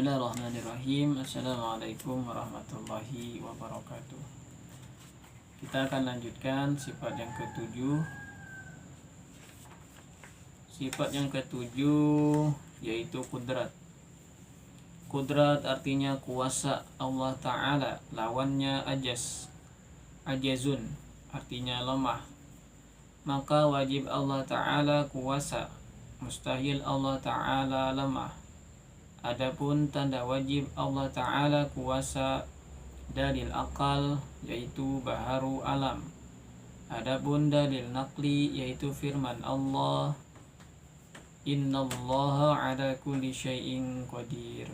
Bismillahirrahmanirrahim. Assalamualaikum warahmatullahi wabarakatuh. Kita akan lanjutkan sifat yang ketujuh. Sifat yang ketujuh yaitu kudrat. Kudrat artinya kuasa Allah Ta'ala, lawannya ajaz. Ajazun artinya lemah. Maka wajib Allah Ta'ala kuasa, mustahil Allah Ta'ala lemah. Adapun tanda wajib Allah Ta'ala kuasa dalil akal yaitu baharu alam. Adapun dalil nakli yaitu firman Allah, Innallaha ala kulli syai'in qadir.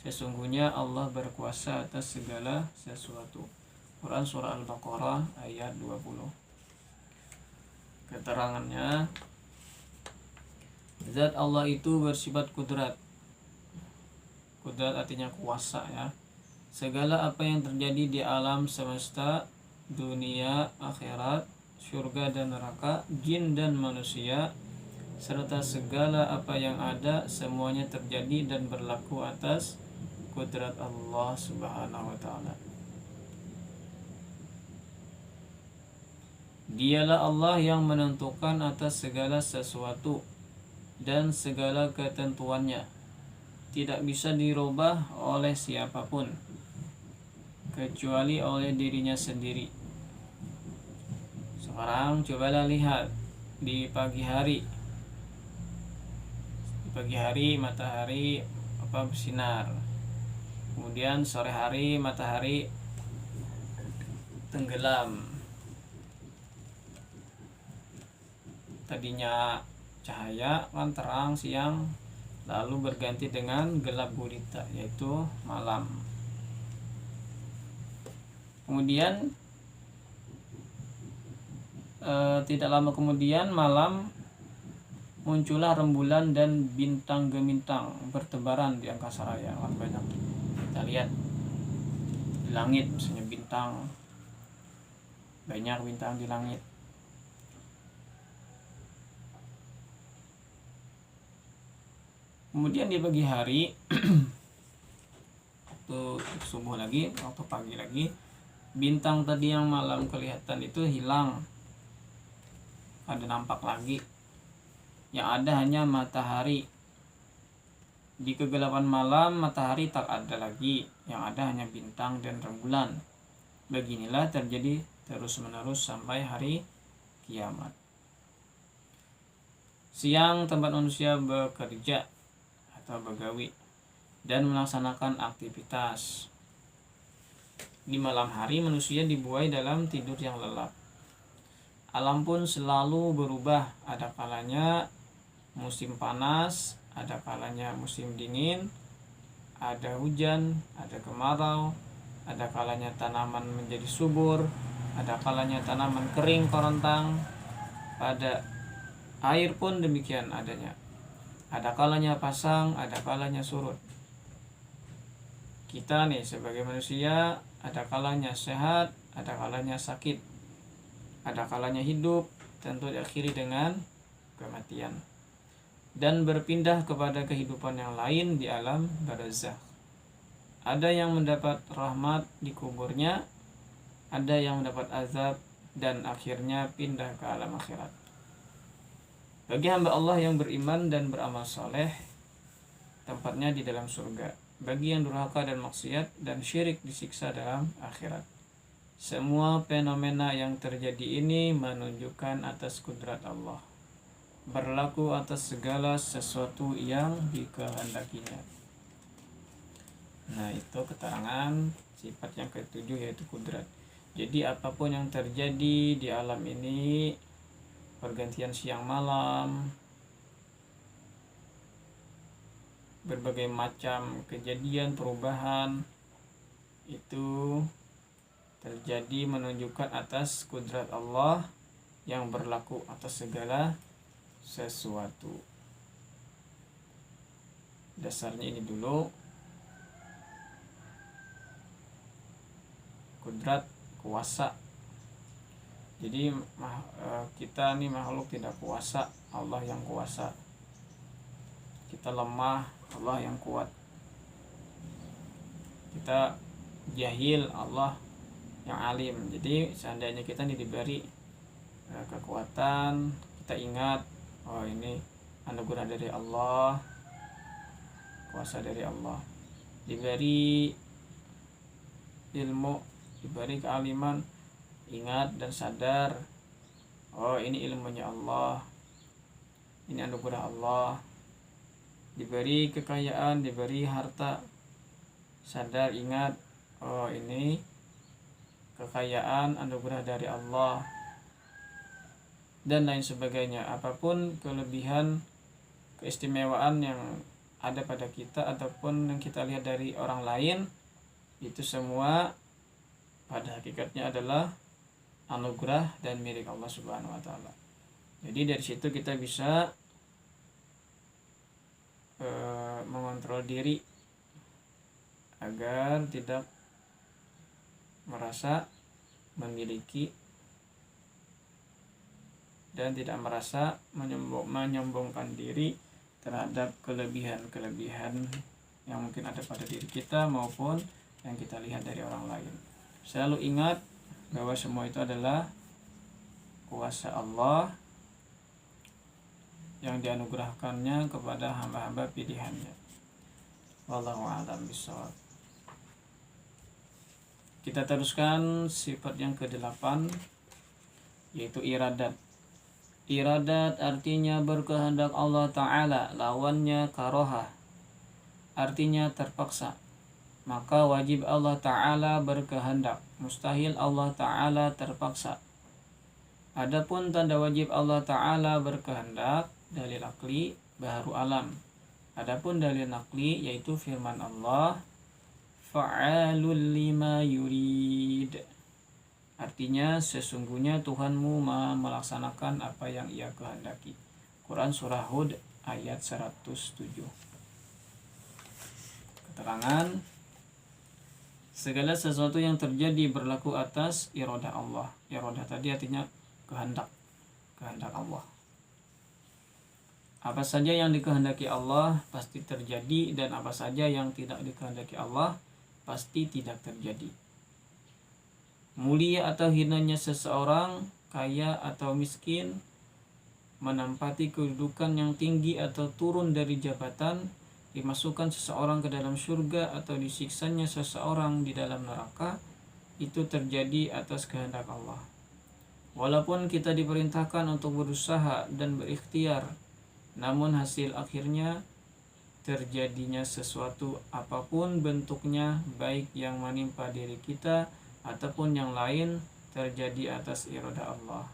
Sesungguhnya Allah berkuasa atas segala sesuatu. Quran surah Al-Baqarah ayat 20. Keterangannya, zat Allah itu bersifat kudrat. Kudrat artinya kuasa ya. Segala apa yang terjadi di alam semesta, dunia, akhirat, surga dan neraka, jin dan manusia, serta segala apa yang ada, semuanya terjadi dan berlaku atas kudrat Allah Subhanahu wa Ta'ala. Dialah Allah yang menentukan atas segala sesuatu dan segala ketentuannya. Tidak bisa dirubah oleh siapapun kecuali oleh dirinya sendiri. Sekarang cobalah lihat di pagi hari. Di pagi hari matahari bersinar. Kemudian sore hari matahari tenggelam. Tadinya cahaya kan terang siang, lalu berganti dengan gelap gulita yaitu malam. Kemudian tidak lama kemudian malam muncullah rembulan dan bintang gemintang bertebaran di angkasa raya. Kan banyak kita lihat di langit, misalnya bintang, banyak bintang di langit. Kemudian di pagi hari waktu subuh lagi, waktu pagi lagi, bintang tadi yang malam kelihatan itu hilang, ada nampak lagi. Yang ada hanya matahari. Di kegelapan malam matahari tak ada lagi, yang ada hanya bintang dan rembulan. Beginilah terjadi terus menerus sampai hari kiamat. Siang tempat manusia bekerja atau begawi dan melaksanakan aktivitas. Di malam hari manusia dibuai dalam tidur yang lelap. Alam pun selalu berubah, ada kalanya musim panas, ada kalanya musim dingin, ada hujan, ada kemarau, ada kalanya tanaman menjadi subur, ada kalanya tanaman kering korontang. Pada air pun demikian adanya. Ada kalanya pasang, ada kalanya surut. Kita nih sebagai manusia, ada kalanya sehat, ada kalanya sakit. Ada kalanya hidup, tentu diakhiri dengan kematian. Dan berpindah kepada kehidupan yang lain di alam barzakh. Ada yang mendapat rahmat di kuburnya, ada yang mendapat azab, dan akhirnya pindah ke alam akhirat. Bagi hamba Allah yang beriman dan beramal soleh, tempatnya di dalam surga. Bagi yang durhaka dan maksiat dan syirik, disiksa dalam akhirat. Semua fenomena yang terjadi ini menunjukkan atas kudrat Allah, berlaku atas segala sesuatu yang dikehendakinya. Nah, itu keterangan sifat yang ketujuh yaitu kudrat. Jadi apapun yang terjadi di alam ini, pergantian siang malam, berbagai macam kejadian perubahan itu terjadi menunjukkan atas kudrat Allah yang berlaku atas segala sesuatu. Dasarnya ini dulu, kudrat, kuasa. Jadi kita ini makhluk tidak kuasa, Allah yang kuasa. Kita lemah, Allah yang kuat. kita jahil, Allah yang alim. Jadi seandainya kita diberi kekuatan, kita ingat, oh ini anugerah dari Allah, kuasa dari Allah. Diberi ilmu, diberi kealiman, ingat dan sadar, oh ini ilmunya Allah, ini anugerah Allah. Diberi kekayaan, diberi harta, sadar, ingat, oh ini kekayaan anugerah dari Allah, dan lain sebagainya. Apapun kelebihan, keistimewaan yang ada pada kita ataupun yang kita lihat dari orang lain, itu semua pada hakikatnya adalah anugerah dan milik Allah Subhanahu wa taala. Jadi dari situ kita bisa mengontrol diri agar tidak merasa memiliki dan tidak merasa menyombongkan diri terhadap kelebihan-kelebihan yang mungkin ada pada diri kita maupun yang kita lihat dari orang lain. Selalu ingat bahwa semua itu adalah kuasa Allah yang dianugerahkannya kepada hamba-hamba pilihannya. Wallahu a'lam bishawab. Kita teruskan sifat yang ke-8, yaitu iradat. Iradat artinya berkehendak Allah Ta'ala, lawannya karohah, artinya terpaksa. Maka wajib Allah Ta'ala berkehendak, mustahil Allah Ta'ala terpaksa. Adapun tanda wajib Allah Ta'ala berkehendak, dalil akli baharu alam. Adapun dalil nakli yaitu firman Allah, fa'alul lima yurid. Artinya sesungguhnya Tuhanmu melaksanakan apa yang Ia kehendaki. Quran surah Hud ayat 107. Keterangan, segala sesuatu yang terjadi berlaku atas iradah Allah. Iradah tadi artinya kehendak Allah. Apa saja yang dikehendaki Allah pasti terjadi, dan apa saja yang tidak dikehendaki Allah pasti tidak terjadi. Mulia atau hinanya seseorang, kaya atau miskin, menempati kedudukan yang tinggi atau turun dari jabatan, dimasukkan seseorang ke dalam surga atau disiksanya seseorang di dalam neraka, itu terjadi atas kehendak Allah. Walaupun kita diperintahkan untuk berusaha dan berikhtiar, namun hasil akhirnya terjadinya sesuatu apapun bentuknya, baik yang menimpa diri kita ataupun yang lain, terjadi atas iradah Allah.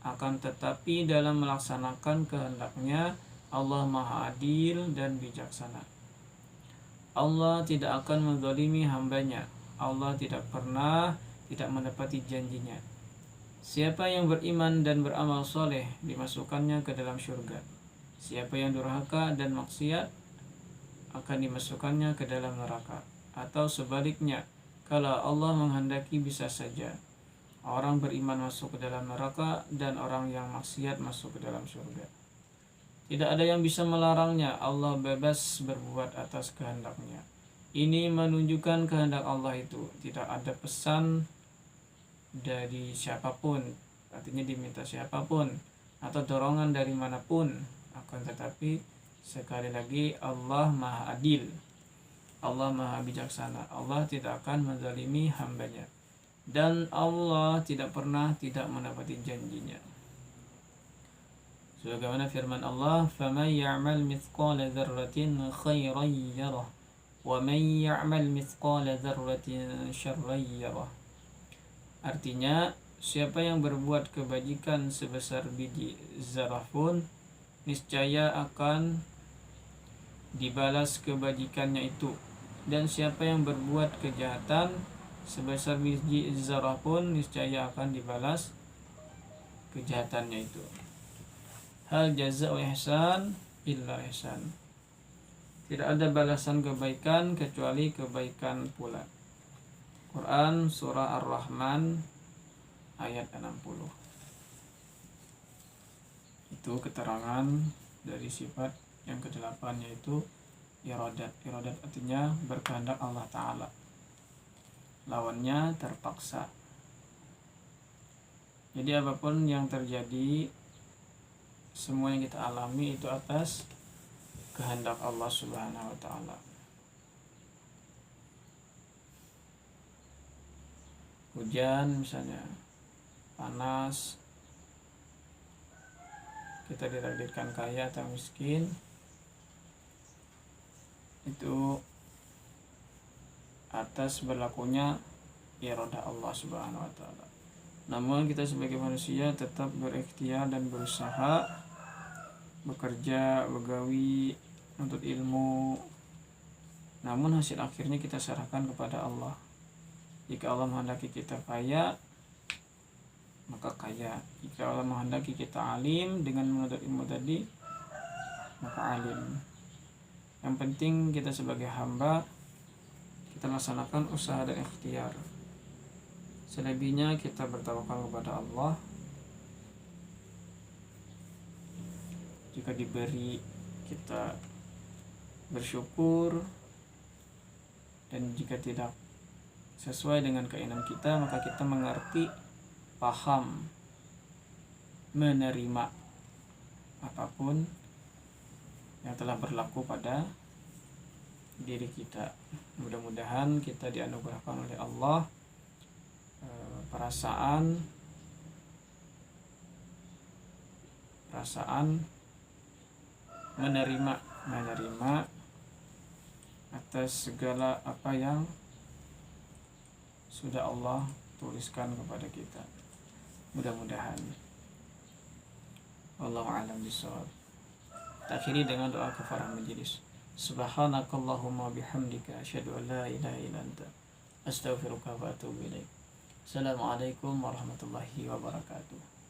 Akan tetapi dalam melaksanakan kehendaknya, Allah Maha Adil dan bijaksana. Allah tidak akan menzalimi hambanya. Allah tidak pernah tidak menepati janjinya. Siapa yang beriman dan beramal soleh, dimasukkannya ke dalam surga. Siapa yang durhaka dan maksiat, akan dimasukkannya ke dalam neraka. Atau sebaliknya, kalau Allah menghendaki bisa saja orang beriman masuk ke dalam neraka dan orang yang maksiat masuk ke dalam surga. Tidak ada yang bisa melarangnya. Allah bebas berbuat atas kehendaknya. Ini menunjukkan kehendak Allah itu tidak ada pesan dari siapapun, artinya diminta siapapun, atau dorongan dari manapun. Akan tetapi sekali lagi, Allah Maha Adil, Allah Maha Bijaksana. Allah tidak akan menzalimi hambanya, dan Allah tidak pernah tidak menepati janjinya. Sebagaimana firman Allah, فَمَنْ يَعْمَلْ مِثْقَالَ ذَرَّةٍ خَيْرًا يَرَهُ وَمَنْ يَعْمَلْ مِثْقَالَ ذَرَّةٍ شَرًّا يَرَهُ. Artinya, siapa yang berbuat kebajikan sebesar biji zarah pun, niscaya akan dibalas kebajikannya itu, dan siapa yang berbuat kejahatan sebesar biji zarah pun, niscaya akan dibalas kejahatannya itu. Hal jaza'u ihsan illa ihsan. Tidak ada balasan kebaikan kecuali kebaikan pula. Quran surah Ar-Rahman ayat 60. Itu keterangan dari sifat yang ke-8, yaitu iradat. Iradat artinya berkehendak Allah Ta'ala. lawannya terpaksa. Jadi apapun yang terjadi, semua yang kita alami itu atas kehendak Allah Subhanahu wa taala. Hujan misalnya, panas, kita ditakdirkan kaya atau miskin, itu atas berlakunya iradah Allah Subhanahu wa taala. Namun kita sebagai manusia tetap berikhtiar dan berusaha, bekerja, begawi, menuntut ilmu. Namun hasil akhirnya kita serahkan kepada Allah. Jika Allah menghendaki kita kaya, maka kaya. Jika Allah menghendaki kita alim dengan menuntut ilmu tadi, maka alim. Yang penting kita sebagai hamba, kita laksanakan usaha dan ikhtiar. Selebihnya kita bertawakal kepada Allah. Jika diberi, kita bersyukur, dan jika tidak sesuai dengan keinginan kita, maka kita mengerti, paham, menerima apapun yang telah berlaku pada diri kita. Mudah-mudahan kita dianugerahkan oleh Allah perasaan menerima atas segala apa yang sudah Allah tuliskan kepada kita. Mudah-mudahan. Wallahu a'lam bishawab. Akhiri dengan doa kafarah majelis. Subhanakallahumma bihamdika asyhadu an la ilaha illa anta astaghfiruka wa atubu ilaik. Assalamualaikum warahmatullahi wabarakatuh.